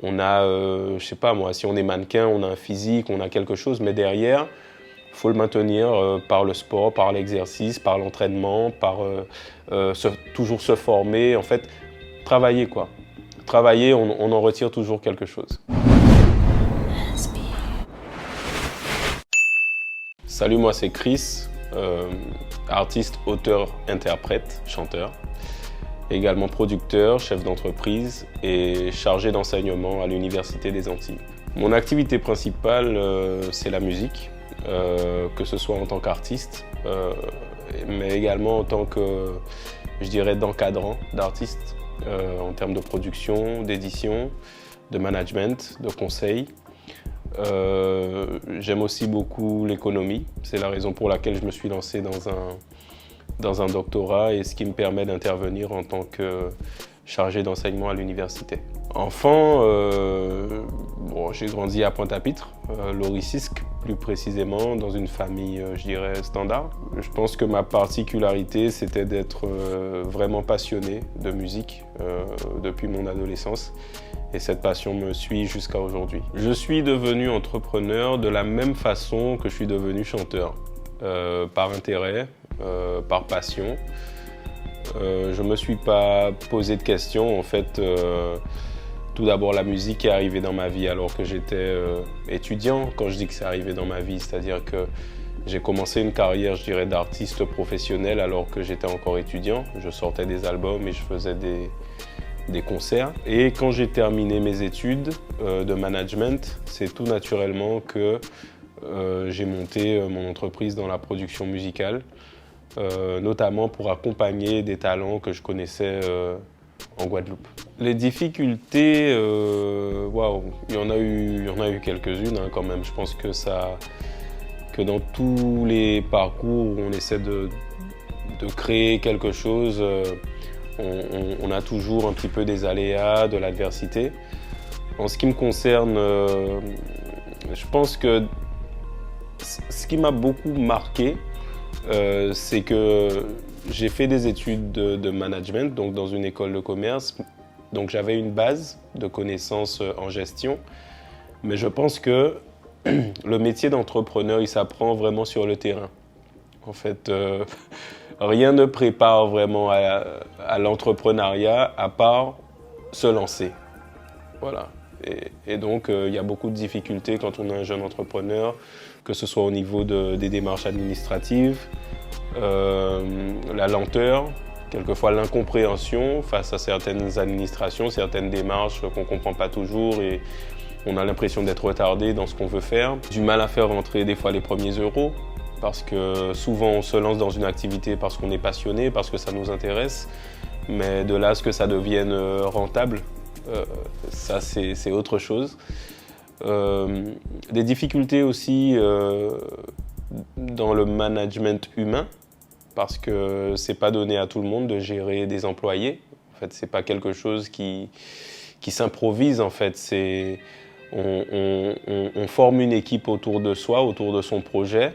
On a, je sais pas moi, si on est mannequin, on a un physique, on a quelque chose, mais derrière, il faut le maintenir par le sport, par l'exercice, par l'entraînement, par toujours se former, en fait, travailler quoi. Travailler, on en retire toujours quelque chose. Salut, moi c'est Chris, artiste, auteur, interprète, chanteur. Également producteur, chef d'entreprise et chargé d'enseignement à l'Université des Antilles. Mon activité principale, c'est la musique, que ce soit en tant qu'artiste, mais également en tant que, je dirais, d'encadrant d'artistes, en termes de production, d'édition, de management, de conseil. J'aime aussi beaucoup l'économie, c'est la raison pour laquelle je me suis lancé dans un doctorat et ce qui me permet d'intervenir en tant que chargé d'enseignement à l'université. Enfant, j'ai grandi à Pointe-à-Pitre, Loricisque plus précisément, dans une famille, je dirais, standard. Je pense que ma particularité, c'était d'être vraiment passionné de musique depuis mon adolescence. Et cette passion me suit jusqu'à aujourd'hui. Je suis devenu entrepreneur de la même façon que je suis devenu chanteur, par intérêt, par passion. Je ne me suis pas posé de questions. En fait, tout d'abord, la musique est arrivée dans ma vie alors que j'étais étudiant. Quand je dis que c'est arrivé dans ma vie, c'est-à-dire que j'ai commencé une carrière, je dirais, d'artiste professionnel alors que j'étais encore étudiant. Je sortais des albums et je faisais des concerts. Et quand j'ai terminé mes études de management, c'est tout naturellement que j'ai monté mon entreprise dans la production musicale. Notamment pour accompagner des talents que je connaissais en Guadeloupe. Les difficultés, il y en a eu quelques-unes hein, quand même. Je pense que dans tous les parcours où on essaie de créer quelque chose, on a toujours un petit peu des aléas, de l'adversité. En ce qui me concerne, je pense que ce qui m'a beaucoup marqué, c'est que j'ai fait des études de management, donc dans une école de commerce. Donc j'avais une base de connaissances en gestion. Mais je pense que le métier d'entrepreneur, il s'apprend vraiment sur le terrain. En fait, rien ne prépare vraiment à l'entrepreneuriat à part se lancer. Voilà. Et donc, il y a beaucoup de difficultés quand on est un jeune entrepreneur, que ce soit au niveau des démarches administratives, la lenteur, quelquefois l'incompréhension face à certaines administrations, certaines démarches qu'on ne comprend pas toujours et on a l'impression d'être retardé dans ce qu'on veut faire. Du mal à faire rentrer des fois les premiers euros, parce que souvent on se lance dans une activité parce qu'on est passionné, parce que ça nous intéresse, mais de là à ce que ça devienne rentable, ça c'est autre chose. Des difficultés aussi dans le management humain, parce que c'est pas donné à tout le monde de gérer des employés. En fait, c'est pas quelque chose qui s'improvise. En fait, on forme une équipe autour de soi, autour de son projet,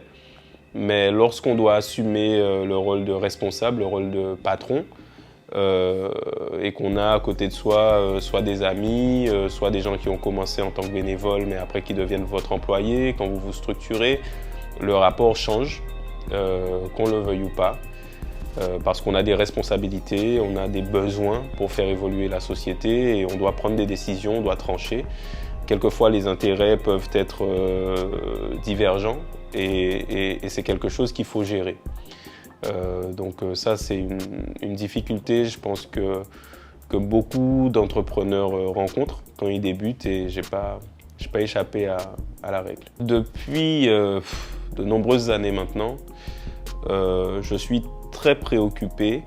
mais lorsqu'on doit assumer le rôle de responsable, le rôle de patron, et qu'on a à côté de soi soit des amis, soit des gens qui ont commencé en tant que bénévoles mais après qui deviennent votre employé, quand vous vous structurez, le rapport change, qu'on le veuille ou pas, parce qu'on a des responsabilités, on a des besoins pour faire évoluer la société et on doit prendre des décisions, on doit trancher. Quelquefois les intérêts peuvent être divergents et c'est quelque chose qu'il faut gérer. Donc ça, c'est une difficulté, je pense que beaucoup d'entrepreneurs rencontrent quand ils débutent et j'ai pas échappé à la règle. Depuis de nombreuses années maintenant, je suis très préoccupé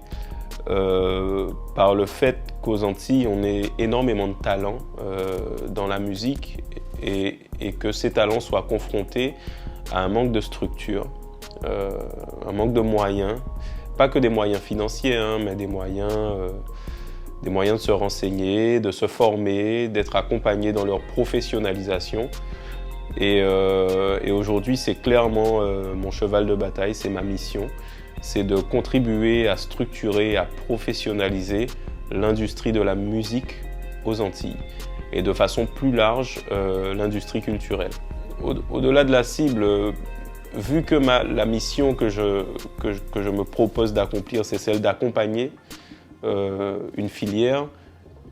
par le fait qu'aux Antilles, on ait énormément de talents dans la musique et que ces talents soient confrontés à un manque de structure. Un manque de moyens, pas que des moyens financiers, hein, mais des moyens de se renseigner, de se former, d'être accompagnés dans leur professionnalisation. Et aujourd'hui, c'est clairement mon cheval de bataille, c'est ma mission, c'est de contribuer à structurer, à professionnaliser l'industrie de la musique aux Antilles. et de façon plus large l'industrie culturelle. Au-delà de la cible, vu que la mission que je me propose d'accomplir, c'est celle d'accompagner une filière,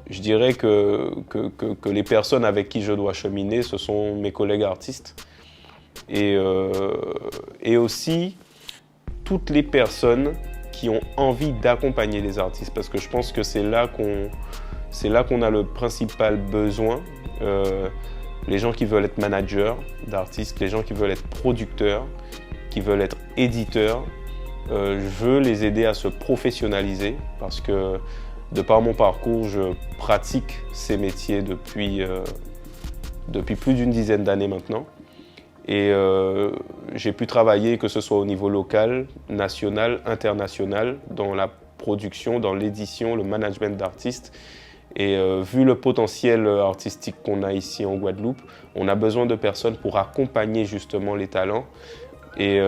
je dirais que les personnes avec qui je dois cheminer, ce sont mes collègues artistes et aussi toutes les personnes qui ont envie d'accompagner les artistes, parce que je pense que c'est là qu'on a le principal besoin. Les gens qui veulent être managers d'artistes, les gens qui veulent être producteurs, qui veulent être éditeurs, je veux les aider à se professionnaliser parce que de par mon parcours, je pratique ces métiers depuis plus d'une dizaine d'années maintenant. Et j'ai pu travailler, que ce soit au niveau local, national, international, dans la production, dans l'édition, le management d'artistes. Et vu le potentiel artistique qu'on a ici en Guadeloupe, on a besoin de personnes pour accompagner justement les talents. Et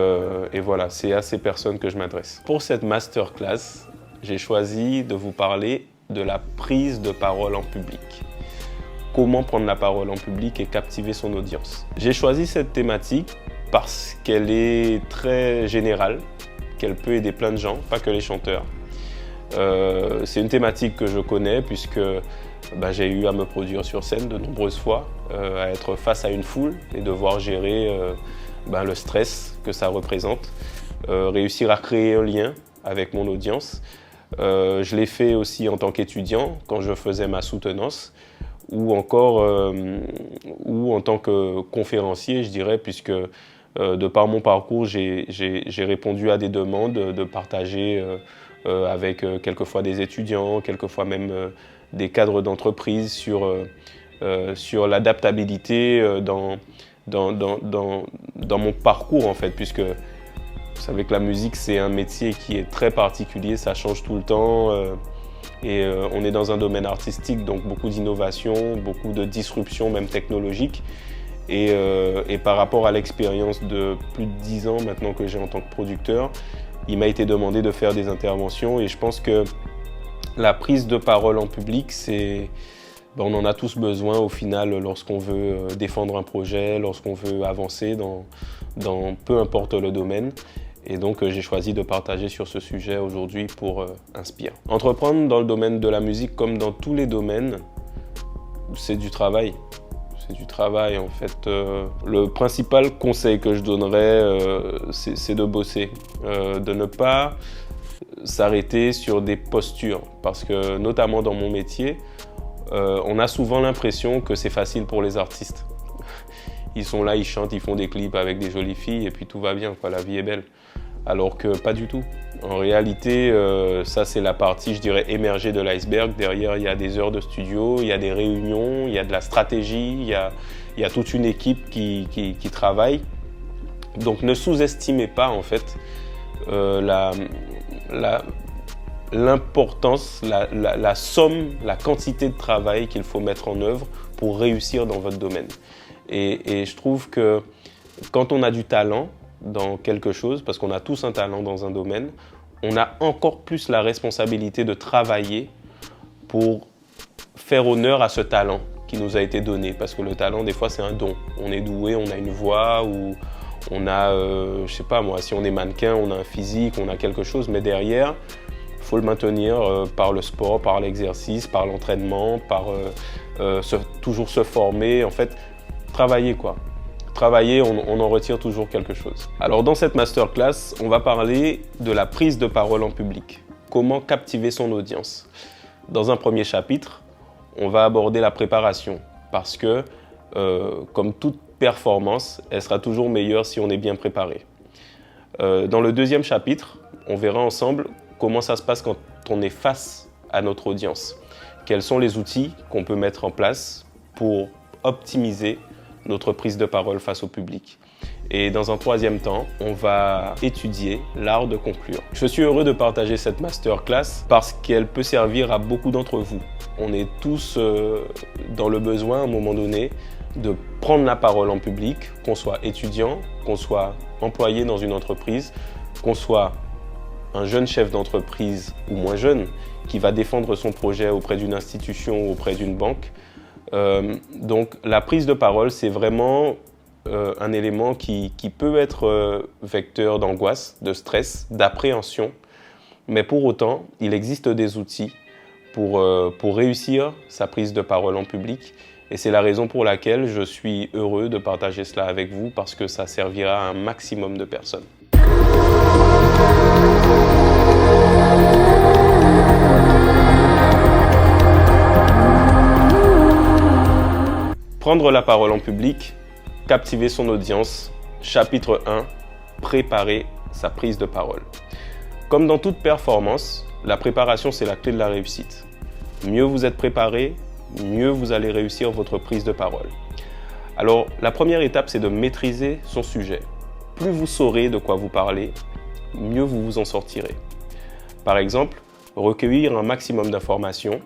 voilà, c'est à ces personnes que je m'adresse. Pour cette masterclass, j'ai choisi de vous parler de la prise de parole en public. Comment prendre la parole en public et captiver son audience. J'ai choisi cette thématique parce qu'elle est très générale, qu'elle peut aider plein de gens, pas que les chanteurs. C'est une thématique que je connais puisque j'ai eu à me produire sur scène de nombreuses fois, à être face à une foule et devoir gérer le stress que ça représente, réussir à créer un lien avec mon audience. Je l'ai fait aussi en tant qu'étudiant quand je faisais ma soutenance ou encore ou en tant que conférencier, je dirais, puisque de par mon parcours, j'ai répondu à des demandes de partager avec quelquefois des étudiants, quelquefois même des cadres d'entreprise sur l'adaptabilité dans mon parcours en fait, puisque vous savez que la musique c'est un métier qui est très particulier, ça change tout le temps et on est dans un domaine artistique, donc beaucoup d'innovation, beaucoup de disruption même technologique. Et par rapport à l'expérience de plus de 10 ans maintenant que j'ai en tant que producteur, il m'a été demandé de faire des interventions et je pense que la prise de parole en public, on en a tous besoin au final lorsqu'on veut défendre un projet, lorsqu'on veut avancer dans peu importe le domaine. Et donc j'ai choisi de partager sur ce sujet aujourd'hui pour Inspire. Entreprendre dans le domaine de la musique comme dans tous les domaines, c'est du travail. C'est du travail en fait. Le principal conseil que je donnerais, c'est de bosser, de ne pas s'arrêter sur des postures. Parce que notamment dans mon métier, on a souvent l'impression que c'est facile pour les artistes. Ils sont là, ils chantent, ils font des clips avec des jolies filles et puis tout va bien, quoi, la vie est belle. Alors que pas du tout. En réalité, ça c'est la partie, je dirais, émergée de l'iceberg. Derrière, il y a des heures de studio, il y a des réunions, il y a de la stratégie, il y a toute une équipe qui travaille. Donc ne sous-estimez pas en fait l'importance, la somme, la quantité de travail qu'il faut mettre en œuvre pour réussir dans votre domaine. Et je trouve que quand on a du talent dans quelque chose, parce qu'on a tous un talent dans un domaine, on a encore plus la responsabilité de travailler pour faire honneur à ce talent qui nous a été donné. Parce que le talent, des fois, c'est un don. On est doué, on a une voix, ou on a, je sais pas moi, si on est mannequin, on a un physique, on a quelque chose, mais derrière, il faut le maintenir par le sport, par l'exercice, par l'entraînement, par toujours se former. En fait, travailler quoi. Travailler, on en retire toujours quelque chose. Alors dans cette masterclass, on va parler de la prise de parole en public. Comment captiver son audience. Dans un premier chapitre, on va aborder la préparation parce que, comme toute performance, elle sera toujours meilleure si on est bien préparé. Dans le deuxième chapitre, on verra ensemble comment ça se passe quand on est face à notre audience. Quels sont les outils qu'on peut mettre en place pour optimiser notre prise de parole face au public. Et dans un troisième temps, on va étudier l'art de conclure. Je suis heureux de partager cette masterclass parce qu'elle peut servir à beaucoup d'entre vous. On est tous dans le besoin à un moment donné de prendre la parole en public, qu'on soit étudiant, qu'on soit employé dans une entreprise, qu'on soit un jeune chef d'entreprise ou moins jeune qui va défendre son projet auprès d'une institution ou auprès d'une banque. Donc la prise de parole, c'est vraiment un élément qui peut être vecteur d'angoisse, de stress, d'appréhension. Mais pour autant, il existe des outils pour réussir sa prise de parole en public. Et c'est la raison pour laquelle je suis heureux de partager cela avec vous, parce que ça servira à un maximum de personnes. Prendre la parole en public, captiver son audience. Chapitre 1, préparer sa prise de parole. Comme dans toute performance, la préparation, c'est la clé de la réussite. Mieux vous êtes préparé, mieux vous allez réussir votre prise de parole. Alors, la première étape, c'est de maîtriser son sujet. Plus vous saurez de quoi vous parlez, mieux vous vous en sortirez. Par exemple, recueillir un maximum d'informations.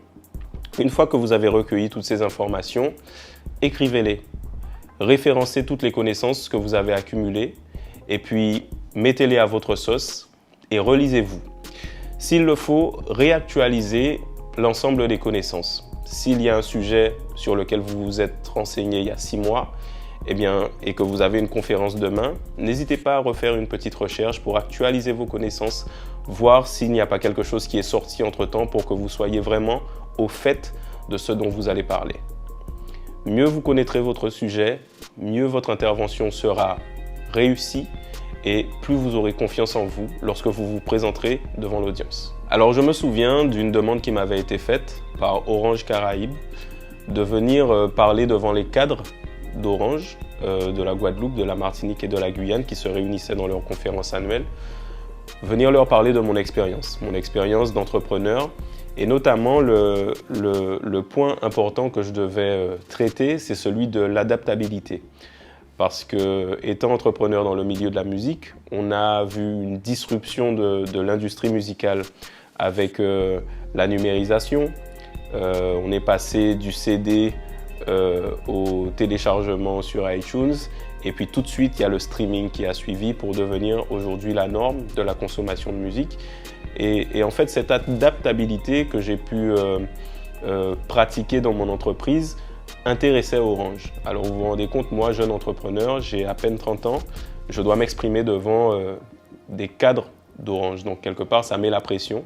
Une fois que vous avez recueilli toutes ces informations, écrivez-les. Référencez toutes les connaissances que vous avez accumulées et puis mettez-les à votre sauce et relisez-vous. S'il le faut, réactualisez l'ensemble des connaissances. S'il y a un sujet sur lequel vous vous êtes renseigné il y a 6 mois, et que vous avez une conférence demain, n'hésitez pas à refaire une petite recherche pour actualiser vos connaissances, voir s'il n'y a pas quelque chose qui est sorti entre-temps pour que vous soyez vraiment au fait de ce dont vous allez parler. Mieux vous connaîtrez votre sujet, mieux votre intervention sera réussie et plus vous aurez confiance en vous lorsque vous vous présenterez devant l'audience. Alors je me souviens d'une demande qui m'avait été faite par Orange Caraïbes de venir parler devant les cadres d'Orange, de la Guadeloupe, de la Martinique et de la Guyane qui se réunissaient dans leur conférence annuelle, venir leur parler de mon expérience d'entrepreneur et notamment le point important que je devais traiter, c'est celui de l'adaptabilité. Parce que, étant entrepreneur dans le milieu de la musique, on a vu une disruption de l'industrie musicale avec la numérisation. On est passé du CD au téléchargement sur iTunes. Et puis tout de suite, il y a le streaming qui a suivi pour devenir aujourd'hui la norme de la consommation de musique. Et en fait, cette adaptabilité que j'ai pu pratiquer dans mon entreprise intéressait Orange. Alors vous vous rendez compte, moi, jeune entrepreneur, j'ai à peine 30 ans, je dois m'exprimer devant des cadres d'Orange. Donc quelque part, ça met la pression,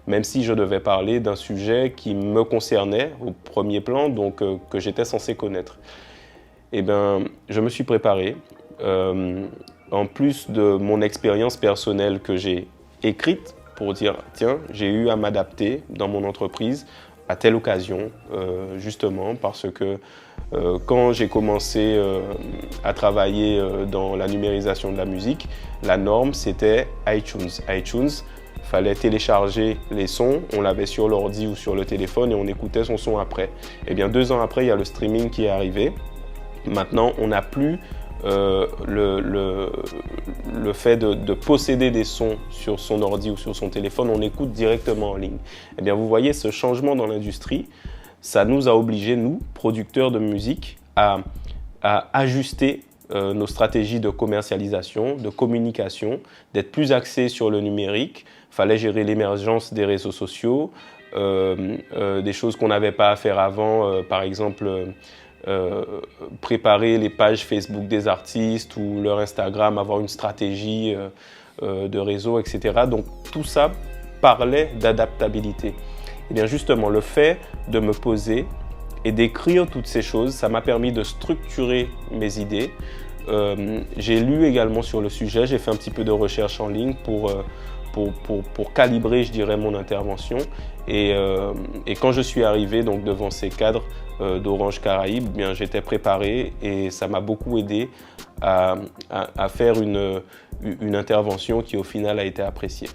même si je devais parler d'un sujet qui me concernait au premier plan, donc que j'étais censé connaître. Je me suis préparé. En plus de mon expérience personnelle que j'ai écrite pour dire, tiens, j'ai eu à m'adapter dans mon entreprise à telle occasion, justement parce que quand j'ai commencé à travailler dans la numérisation de la musique, la norme c'était iTunes. iTunes, fallait télécharger les sons, on l'avait sur l'ordi ou sur le téléphone et on écoutait son son après. 2 ans après, il y a le streaming qui est arrivé. Maintenant, on n'a plus le fait de posséder des sons sur son ordi ou sur son téléphone, on écoute directement en ligne. Vous voyez, ce changement dans l'industrie, ça nous a obligés, nous, producteurs de musique, à ajuster nos stratégies de commercialisation, de communication, d'être plus axés sur le numérique. Il fallait gérer l'émergence des réseaux sociaux, des choses qu'on n'avait pas à faire avant, par exemple préparer les pages Facebook des artistes ou leur Instagram, avoir une stratégie de réseau, etc. Donc tout ça parlait d'adaptabilité. Et bien justement, le fait de me poser et d'écrire toutes ces choses, ça m'a permis de structurer mes idées. J'ai lu également sur le sujet, j'ai fait un petit peu de recherche en ligne pour calibrer, je dirais, mon intervention. Et quand je suis arrivé donc, devant ces cadres d'Orange Caraïbes, bien, j'étais préparé et ça m'a beaucoup aidé à faire une intervention qui au final a été appréciée.